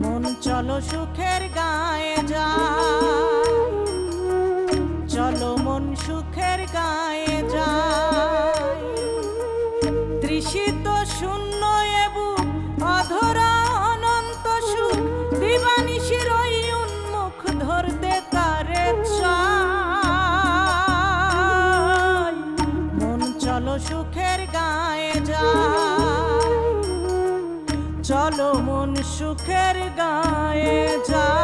মন চলো সুখের গায়ে যায়, চলো মন সুখের গায়ে যায়। তৃষিত শূন্য এবু অধরা অনন্ত সুখ, দিবানিশির ওই উন্মুখ ধরতে তারে চায়। মন চলো সুখের গায়ে যায়, চলো মন সুখের গায়ে যায়।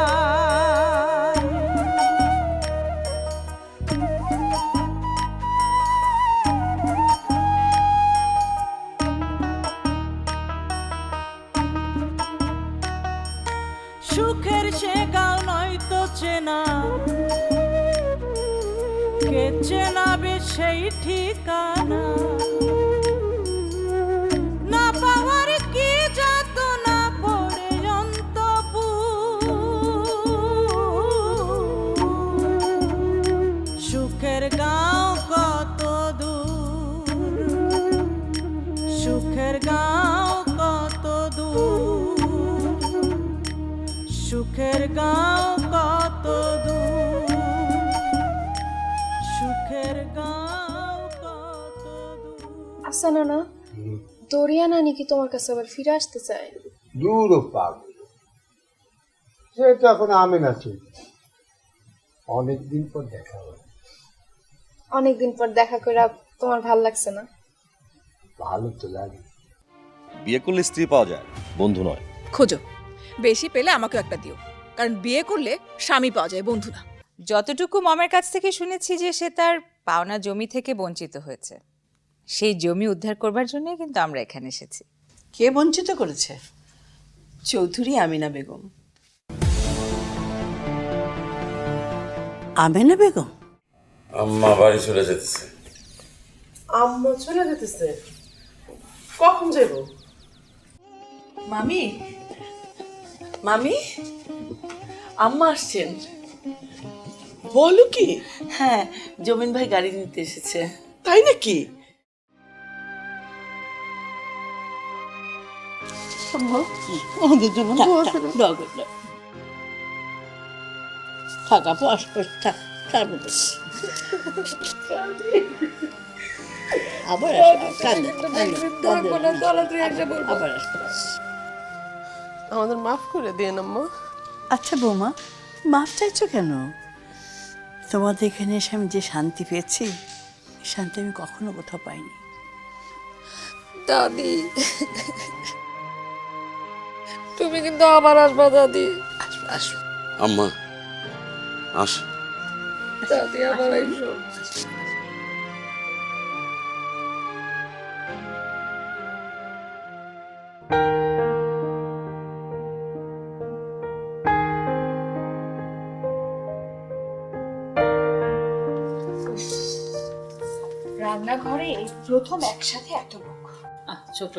সুখের সে গাও নয়তো চেনা, কে চেনাবে সেই ঠিকানা। না পাওয়ার কি যাতনা পড়ে অন্তপুর, সুখের গাঁও কত দূর, সুখের গাঁও কত দূর, সুখের গাঁও কত দূর, সুখের গাঁও কত দূর। আচ্ছা নানা, দরিয়া নানি কি তোমার কাছে আবার ফিরে আসতে চায়? দূর পাগল, সে তো এখন আমেন আছে, অনেকদিন পর দেখা হবে। অনেকদিন পর দেখা করে তোমার ভাল লাগছে না? ভালো তো লাগে। বিয়ে করলে স্ত্রী পাওয়া যায়, বন্ধু নয়। খোঁজো, বেশি পেলে আমাকে একটা দিও, কারণ বিয়ে করলে স্বামী পাওয়া যায়, বন্ধু না। যতটুকু মমের কাছ থেকে শুনেছি যে সে তার পাওনা জমি থেকে বঞ্চিত হয়েছে, সেই জমি উদ্ধার করবার জন্যই কিন্তু আমরা এখানে এসেছি। কে বঞ্চিত করেছে? চৌধুরী আমিনা বেগম। আমেনা বেগম? আম্মা বাড়ি চলে যেতেছে। আম্মা চলে যেতেছে? কখন যাব? মামি, মামি, আম্মা আসছেন? বলো কি? হ্যাঁ, জমিন ভাই গাড়ি নিতে এসেছে। তাই নাকি? আমাদের জন্য থাকা পাশ থাক, আবার আবার আমাদের মাফ করে দেন আম্মা। আচ্ছা বৌমা, মাফ চাইছো কেন? তোমাদের এখানে এসে আমি যে শান্তি পেয়েছি, শান্তি আমি কখনো কোথাও পাইনি। দাদি, তুমি কিন্তু আবার আসবা দাদি। আসবো আসবো আম্মা আস। দাদি আবার আইসো। রান্নাঘরে এই প্রথম একসাথে এত লোক। ছোট,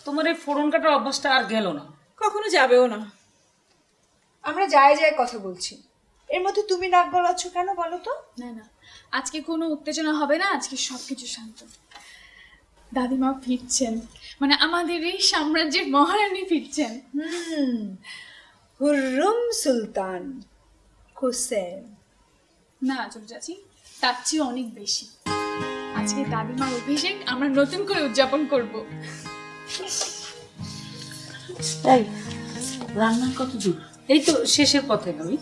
তোমার এই ফোড়ন কাটার অভ্যাসটা আর গেল না। কখনো যাবেও না। আমরা যায় যায় কথা বলছি, এর মধ্যে তুমি নাক গলাচ্ছ কেন বলো তো? না না, আজকে কোনো উত্তেজনা হবে না, আজকে সবকিছু শান্ত। দাদিমা ফিরছেন, মানে আমাদের এই সাম্রাজ্যের মহারানী ফিরছেন। হুররুম সুলতান হোসেন। না ছোট চাচি, তার চেয়ে অনেক বেশি। আজকে দাদিমার অভিষেক আমরা নতুন করে উদযাপন করব। তাই রান্নার কত দূর? এই তো শেষের পথে। আমি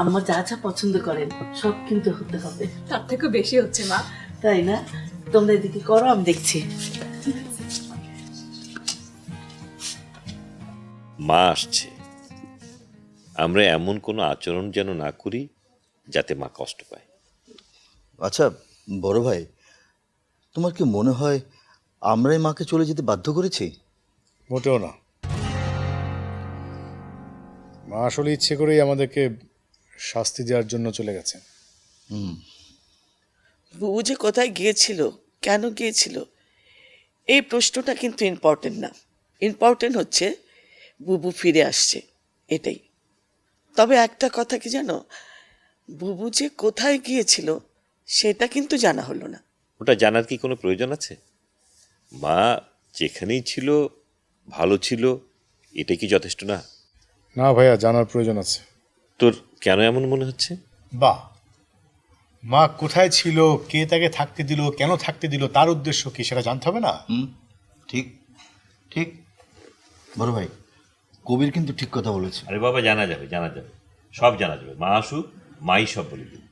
আম্মা যা যা পছন্দ করেন সব কিন্তু হতে হবে। তার থেকে বেশি হচ্ছে মা। তাই না? তোমরা এদিকে করো, আমি দেখছি। মা আসছে, আমরা এমন কোনো আচরণ যেন না করি যাতে মা কষ্ট পায়। আচ্ছা বড় ভাই, তোমার কি মনে হয় আমরাই মাকে চলে যেতে বাধ্য করেছি? মোটেও না, মা আসলে ইচ্ছে করেই আমাদেরকে শাস্তি দেওয়ার জন্য চলে গেছেন। বুবু যে কোথায় গিয়েছিল, কেন গিয়েছিল, এই প্রশ্নটা কিন্তু ইম্পর্টেন্ট না। ইম্পর্টেন্ট হচ্ছে বুবু ফিরে আসছে, এটাই। তবে একটা কথা কি জানো, বুবু যে কোথায় গিয়েছিল সেটা কিন্তু জানা হলো না। ওটা জানার কি কোনো প্রয়োজন আছে? মা যেখানেই ছিল ভালো ছিল, এটাই কি যথেষ্ট না? না ভাইয়া, জানার প্রয়োজন আছে। তোর কেন এমন মনে হচ্ছে? বাহ, মা কোথায় ছিল, কে তাকে থাকতে দিল, কেন থাকতে দিল, তার উদ্দেশ্য কি সেটা জানতে হবে না? ঠিক ঠিক বড় ভাই, কবির কিন্তু ঠিক কথা বলেছে। আরে বাবা, জানা যাবে, জানা যাবে, সব জানা যাবে। মা আসুক, মাই সব বলে দিবে।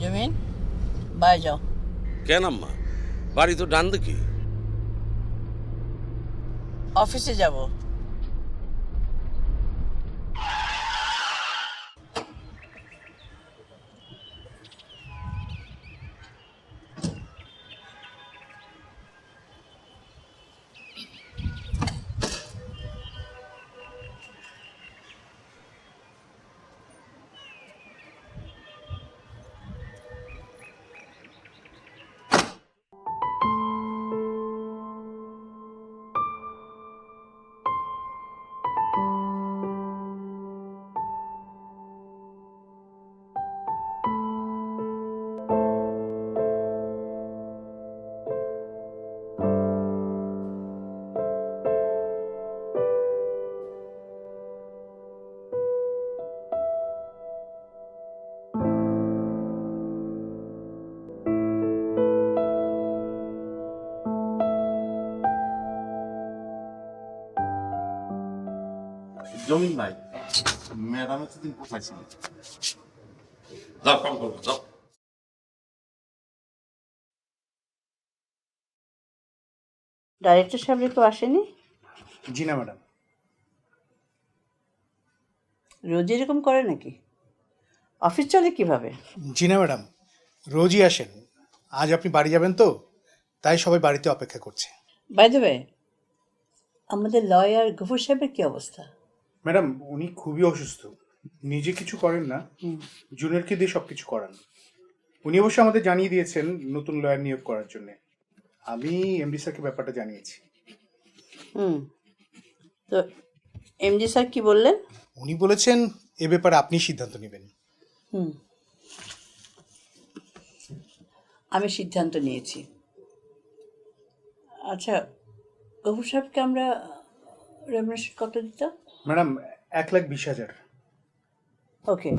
জমিন বাই যাও। কেন আম্মা, বাড়ি তো ডান দিকে। অফিসে যাব। জমিন ভাই, ম্যাডাম এতদিন কোথায় ছিল? ডাইরেক্টর সাহেব কেউ আসেনি? জি না ম্যাডাম। রোজ এরকম করে নাকি? অফিস চলে কিভাবে? জি না ম্যাডাম, রোজই আসেন। আজ আপনি বাড়ি যাবেন তো, তাই সবাই বাড়িতে অপেক্ষা করছে। বাই দ্য ওয়ে, আমাদের লয়ার গফুর সাহেবের কি অবস্থা? ম্যাডাম, উনি খুবই অসুস্থ, নিজে কিছু করেন না, জুনিয়রকে দিয়ে সব কিছু করান। উনি অবশ্য আমাদের জানিয়ে দিয়েছেন নতুন লয়ার নিয়োগ করার জন্য। আমি এমডি স্যারকে ব্যাপারটা জানিয়েছি। তো এমডি স্যার কি বললেন? উনি বলেছেন এ ব্যাপারে আপনি সিদ্ধান্ত নেবেন। আমি সিদ্ধান্ত নিয়েছি। আচ্ছা, গফুর সাহেবকে আমরা রেমুনারেশন কত দিতাম? ম্যাডাম, 1,20,000। ওকে,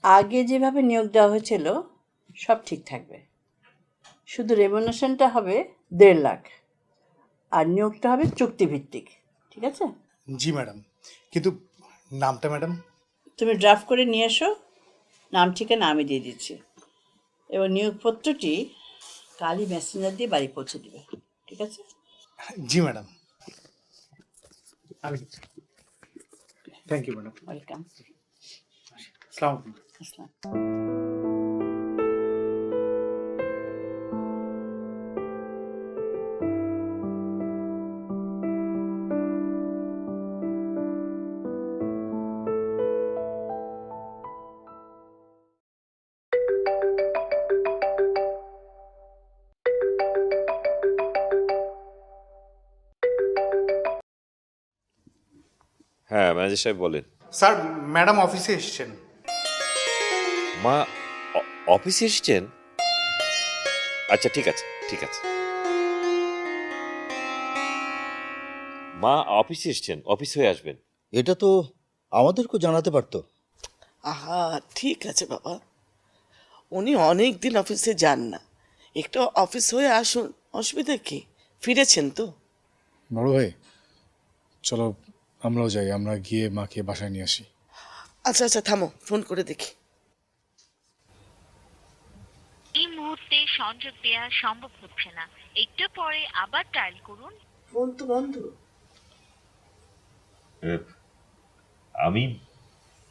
আগে যেভাবে নিয়োগ দেওয়া হয়েছিল সব ঠিক থাকবে, শুধু রেমুনারেশনটা হবে 1.5 লাখ, আর নিয়োগটা হবে চুক্তিভিত্তিক। ঠিক আছে? জি ম্যাডাম, কিন্তু নামটা ম্যাডাম? তুমি ড্রাফট করে নিয়ে এসো, নাম ঠিকানা আমি দিয়ে দিচ্ছি, এবং নিয়োগপত্রটি কালই মেসেঞ্জার দিয়ে বাড়ি পৌঁছে দিবে। ঠিক আছে? জি madam. Thank you madam. Welcome. আসসালামু আলাইকুম। আসসালাম। হ্যাঁ, ম্যানেজার সাহেব বলেন। স্যার, ম্যাডাম অফিসে এসেছেন। মা অফিসে এসেছেন? আচ্ছা, ঠিক আছে, ঠিক আছে। মা অফিসে এসেছেন, অফিস হয়ে আসবেন। এটা তো আমাদেরকেও জানাতে পারতো। আহা, ঠিক আছে বাবা, উনি অনেক দিন অফিসে যান না, একটু অফিস হয়ে আসুন, অসুবিধা কি? ফিরেছেন তো? বড় ভাই, চলো আমরাও যাই, আমরা গিয়ে মাকে বাসায় নিয়ে আসি। আচ্ছা আচ্ছা, থামো, ফোন করে দেখি। এই মুহূর্তে সংযোগ দেওয়া সম্ভব হচ্ছে না, একটু পরে আবার ডায়াল করুন। ফোন তো বন্ধ।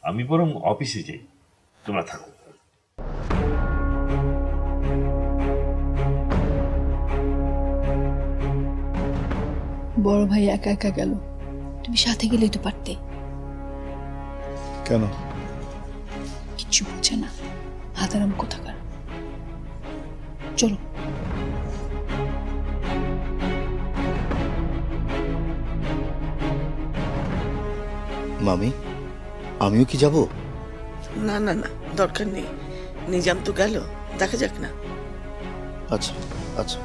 আমি বরং অফিসে যাই, তোমরা থাকো। বড় ভাই একা একা গেল, তুমি সাথে গেলেই তো পারতে। কেন? কিচ্ছু বুঝছে না, হাতারাম কোথাকার। চলো। মামি, আমিও কি যাব? না না না, দরকার নেই। নিজাম তো গেল, দেখা যাক না। আচ্ছা আচ্ছা।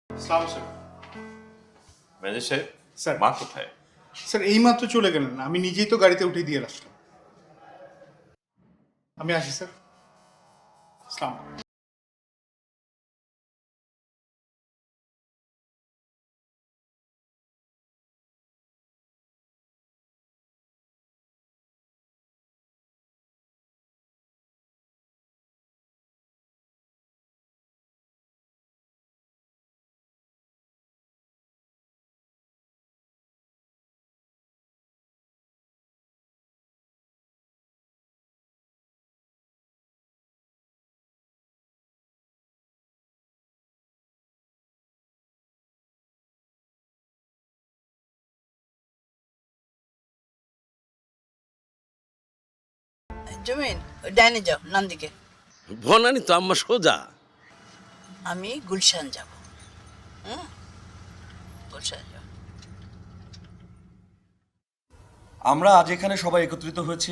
সালাম স্যার। ম্যানেজার সাহেব, স্যার। মা কোথায়? স্যার এইমাত্র চলে গেলেন, আমি নিজেই তো গাড়িতে উঠে দিয়ে আসলাম। আমি আসি স্যার। সালাম। জমিন, ডাইনে যাও, নাম দিকে। বনানি তো আম্মা সোজা। আমি গুলশান যাব। গুলশান যাব। আমরা আজ এখানে সবাই একত্রিত হয়েছি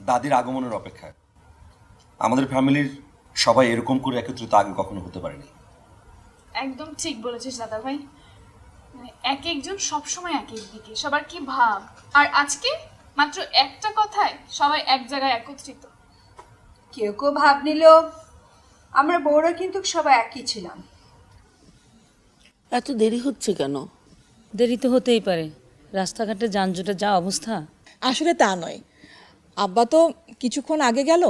দাদির আগমনের অপেক্ষায়। আমাদের ফ্যামিলির সবাই এরকম করে একত্রিত আগে কখনো হতে পারেনি। একদম ঠিক বলেছিস দাদা ভাই। মানে এক একজন সবসময় এক এক দিকে, সবার কি ভাব। আর আজকে মাত্র একটা কথায় সবাই এক জায়গায় একত্রিত। কেউ কেউ ভাব নিলেও আমরা বউরা কিন্তু সবাই একই ছিলাম। এত দেরি হচ্ছে কেন? দেরি তো হতেই পারে, রাস্তাঘাটে যানজটের যা অবস্থা। আসলে তা নয়, আব্বা তো কিছুক্ষণ আগে গেল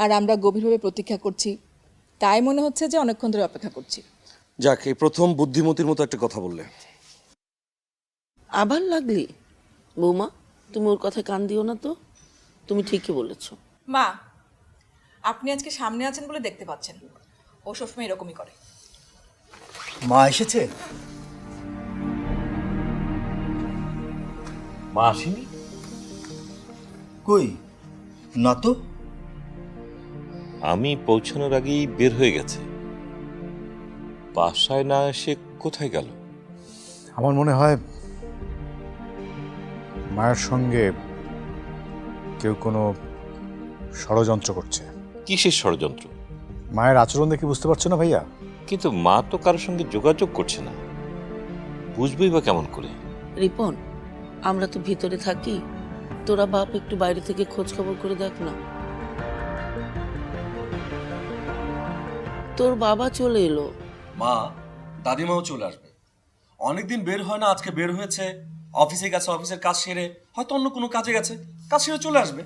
আর আমরা গভীরভাবে প্রতীক্ষা করছি, তাই মনে হচ্ছে যে অনেকক্ষণ ধরে অপেক্ষা করছি। যাক, এই প্রথম বুদ্ধিমতির মতো একটা কথা বললে। আবার লাগলি? বৌমা, তুমি ওর কথায় কান দিও না তো। তুমি ঠিকই বলেছো। মা, আপনি আজকে সামনে আছেন বলে দেখতে পাচ্ছেন, ও সবসময় এরকমই করে। মা এসেছে? মা আসেনি? কই না তো। আমি পৌঁছানোর আগেই বের হয়ে গেছে। বাসায় না এসে কোথায় গেল? আমার মনে হয় মায়ের সঙ্গে কেউ কোনো ষড়যন্ত্র করছে। কিসের ষড়যন্ত্র? মায়ের আচরণ দেখে বুঝতে পারছো না ভাইয়া? কিন্তু মা তো কারোর সঙ্গে যোগাযোগ করছে না, বুঝবেই বা কেমন করে? রিপন, আমরা তো ভিতরে থাকি, তোরা বাপ একটু বাইরে থেকে খোঁজ খবর করে দেখ না। তোর বাবা চলে এলো। মা, দাদিমাও চলে আসবে। অনেকদিন বের হয় না, আজকে বের হয়েছে। অফিসে গেছে, অফিসের কাজ সেরে হয়তো অন্য কোনো কাজে গেছে, কাজ সেরে চলে আসবে।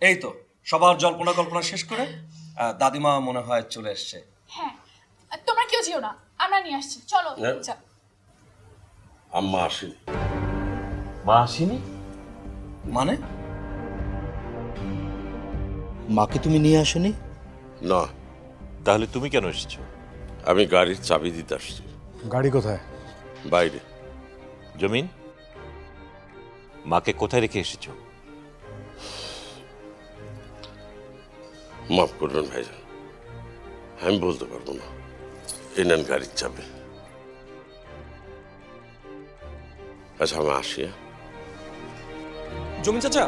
এই তো সবার জল্পনা কল্পনা শেষ করে দাদিমা মনে হয় চলে এসছে। হ্যাঁ, তোমরা কেউ যেও না, আমরা নিয়ে আসছি, চলো। আম্মা আসেনি। মা আসেনি মানে? মাকে তুমি নিয়ে আসোনি? না। তাহলে তুমি কেন এসেছো? আমি গাড়ির চাবি দিতে আসছি। গাড়ি কোথায়? বাইরে। জমিন, মাকে কোথায় রেখে এসেছো? মাফ করবেন ভাইজান, আমি বলতে পারবো না। এই নেন গাড়ির চাবি। আচ্ছা, আমি আসি। জমিন চাচা,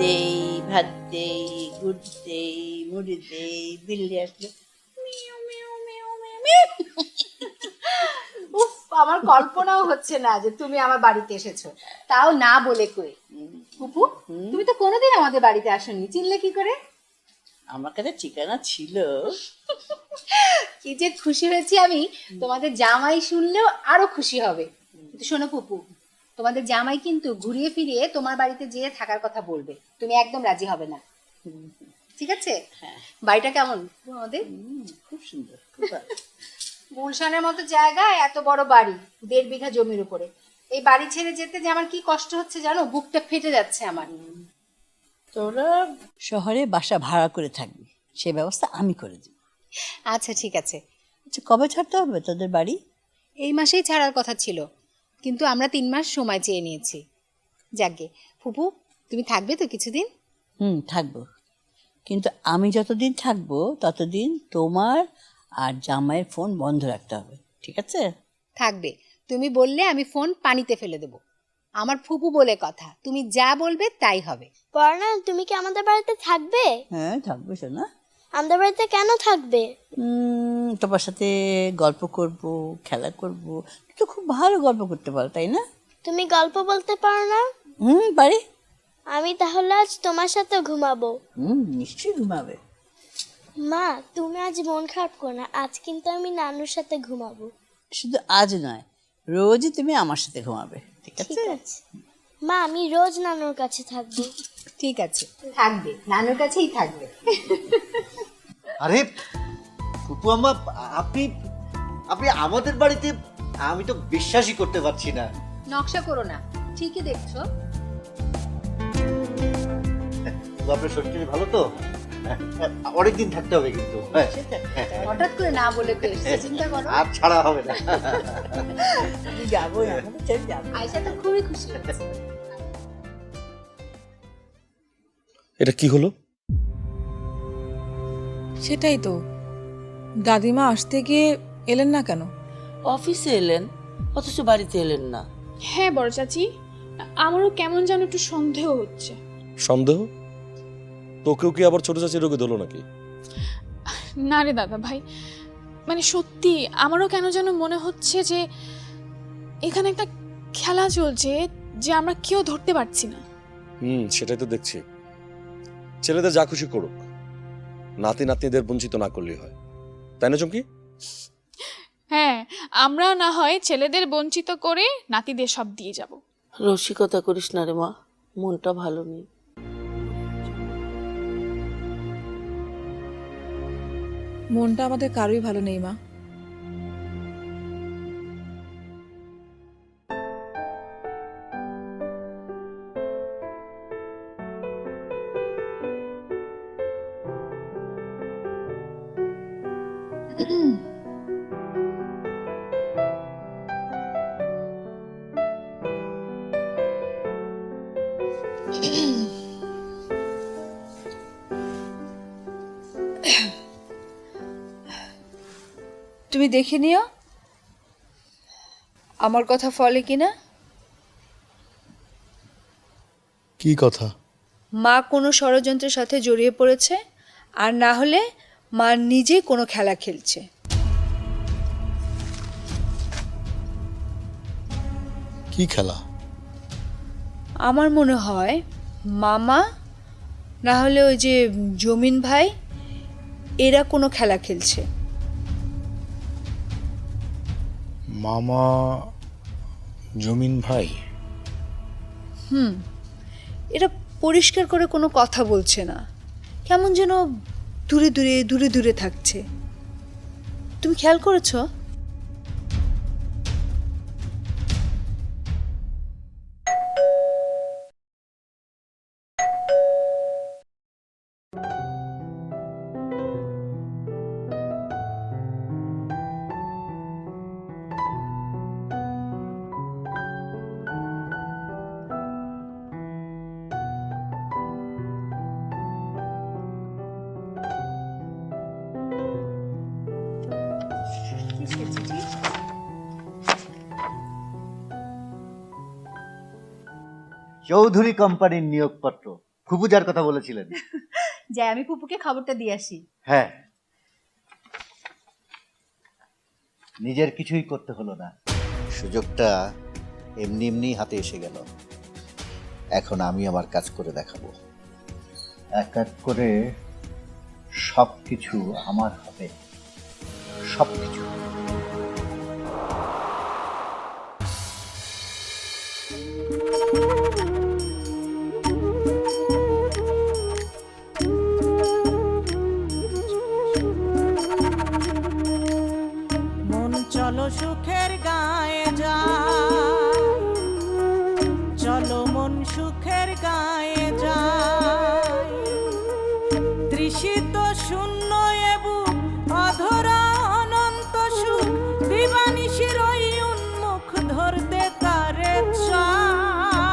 দেই, ভাত দেই, গুড় দেই, মুড়ি দেই, বিল্লি আসলে mu mu mu mu mu. উফ, আমার কল্পনাও হচ্ছে না যে তুমি আমার বাড়িতে এসেছো, তাও না বলে কই। পুপু, তুমি তো কোনোদিন আমাদের বাড়িতে আসোনি, চিনলে কি করে? আমার কাছে ঠিকানা ছিল। কি যে খুশি হয়েছি আমি, তোমাদের জামাই শুনলেও আরো খুশি হবে। কিন্তু শোনো পুপু, তোমাদের জামাই কিন্তু ঘুরিয়ে ফিরিয়ে তোমার বাড়িতে যেয়ে থাকার কথা বলবে, তুমি একদম রাজি হবে না, ঠিক আছে? বাড়িটা কেমন আমাদের? খুব সুন্দর, খুব ভালো। গুলশানের মতো জায়গায় এত বড় বাড়ি, 1.5 বিঘা জমির উপরে। এই বাড়ি ছেড়ে যেতে যে আমার কি কষ্ট হচ্ছে জানো, বুকটা ফেটে যাচ্ছে আমার। তোরা শহরে বাসা ভাড়া করে থাকবি, সে ব্যবস্থা আমি করে দিব। আচ্ছা ঠিক আছে। আচ্ছা, কবে ছাড়তে হবে তোদের বাড়ি? এই মাসেই ছাড়ার কথা ছিল, কিন্তু আমরা 3 মাস সময় চেয়ে নিয়েছি। যাকগে, ফুপু তুমি থাকবে তো কিছুদিন? থাকবো, কিন্তু আমি যতদিন থাকবো ততদিন তোমার আর জামাইয়ের ফোন বন্ধ রাখতে হবে, ঠিক আছে? থাকবে, তুমি বললে আমি ফোন পানিতে ফেলে দেব। আমার ফুপু বলে কথা, তুমি যা বলবে তাই হবে। পরানা, তুমি কি আমাদের বাড়িতে থাকবে? হ্যাঁ থাকবো শোনা। আমাদের বাড়িতে কেন থাকবে? তোমার সাথে গল্প করব, খেলা করব। তো খুব ভালো গল্প করতে পারো, তাই না? তুমি গল্প বলতে পারো না? পারি। আমি তাহলে আজ তোমার সাথে ঘুমাবো। নিশ্চয়ই ঘুমাবে। মা, তুমি আজ মন খারাপ করো না, আজ কিন্তু আমি নানুর সাথে ঘুমাবো। শুধু আজ নয়, রোজই তুমি আমার সাথে ঘুমাবে, ঠিক আছে? ঠিক আছে মা, আমি রোজ নানুর কাছে থাকবো। ঠিক আছে, থাকবে, নানুর কাছেই থাকবে। আরে ফুপু আম্মা, আপনি আপনি আমাদের বাড়িতে, আমি তো বিশ্বাসই করতে পারছি না। নকশা করো না, ঠিকই দেখছো। আপনার শরীর ভালো তো? অনেকদিন থাকতে হবে কিন্তু। হঠাৎ করে না বলে তো এসেছে, চিন্তা করো। আর ছাড়া হবে না। যাবো, আয়শা তো খুবই খুশি হয়েছে। এটা কি হলো? সেটাই তো, দাদিমা আসতে গিয়ে এলেন না কেন? অফিসে এলেন অথচ বাড়িতে এলেন না। হ্যাঁ বড় চাচি, আমারও কেমন যেন একটু সন্দেহ হচ্ছে। সন্দেহ? তোকেও কি আবার ছোট চাচি রোগে ধরলো নাকি? না রে দাদা ভাই, মানে সত্যি আমারও কেন যেন মনে হচ্ছে যে এখানে একটা খেলা চলছে যে আমরা কেউ ধরতে পারছি না। সেটাই তো দেখছি। ছেলেদের যা খুশি করুক, নাতি নাতনিদের বঞ্চিত না করলেই হয়, তাই না চুমকি? হ্যাঁ, আমরা না হয় ছেলেদের বঞ্চিত করে নাতিদের সব দিয়ে যাব। রসিকতা করিস না রে মা, মনটা ভালো নেই। মনটা আমাদের কারোই ভালো নেই মা। তুমি দেখে নিও আমার কথা ফলে কিনা। কি কথা? মা কোনো ষড়যন্ত্রের সাথে জড়িয়ে পড়েছে, আর না হলে মা নিজে কোনো খেলা খেলছে। কি খেলা? আমার মনে হয় মামা, না হলে ওই যে জমিন ভাই, এরা কোনো খেলা খেলছে। মামা, জমিন ভাই? এরা পরিষ্কার করে কোনো কথা বলছে না, কেমন যেন দূরে দূরে দূরে দূরে থাকছে। তুমি খেয়াল করেছো? চৌধুরী কোম্পানির নিয়োগপত্র। ফুপু যার কথা বলেছিলেন। যাই আমি পুপুকে খবরটা দিয়ে আসি। হ্যাঁ, নিজের কিছুই করতে হলো না, সুযোগটা এমনি এমনি হাতে এসে গেল। এখন আমি আমার কাজ করে দেখাবো, এক এক করে সবকিছু আমার হবে, সবকিছু। মন চলো সুখের গায়ে যায়, চলো মন সুখের গায়ে যায়। তৃষিত শূন্য এবু অধরা অনন্ত সুখ, দিবানিশির ওই উন্মুখ ধরতে তারে চায়।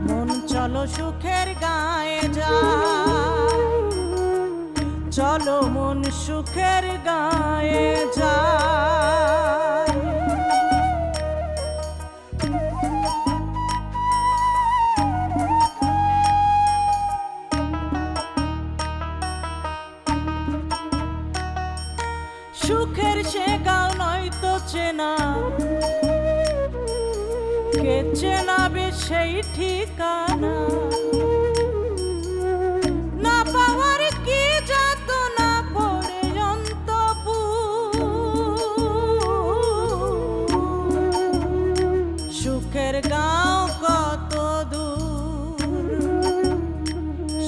মন চলো সুখের গায়ে যায়, চলো মন সুখের গায়ে যায়। সুখের সে গাও নয়তো চেনা, কে চেনাবে সেই ঠিকানা। না পাওয়ার কি যাতনা পড়ে অন্তপুর, সুখের গাঁও কত দূর,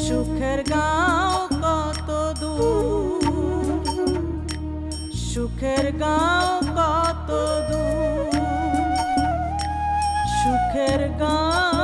সুখের গাঁও কত দূর, সুখের গাঁও কত দূর, সুখের গাঁও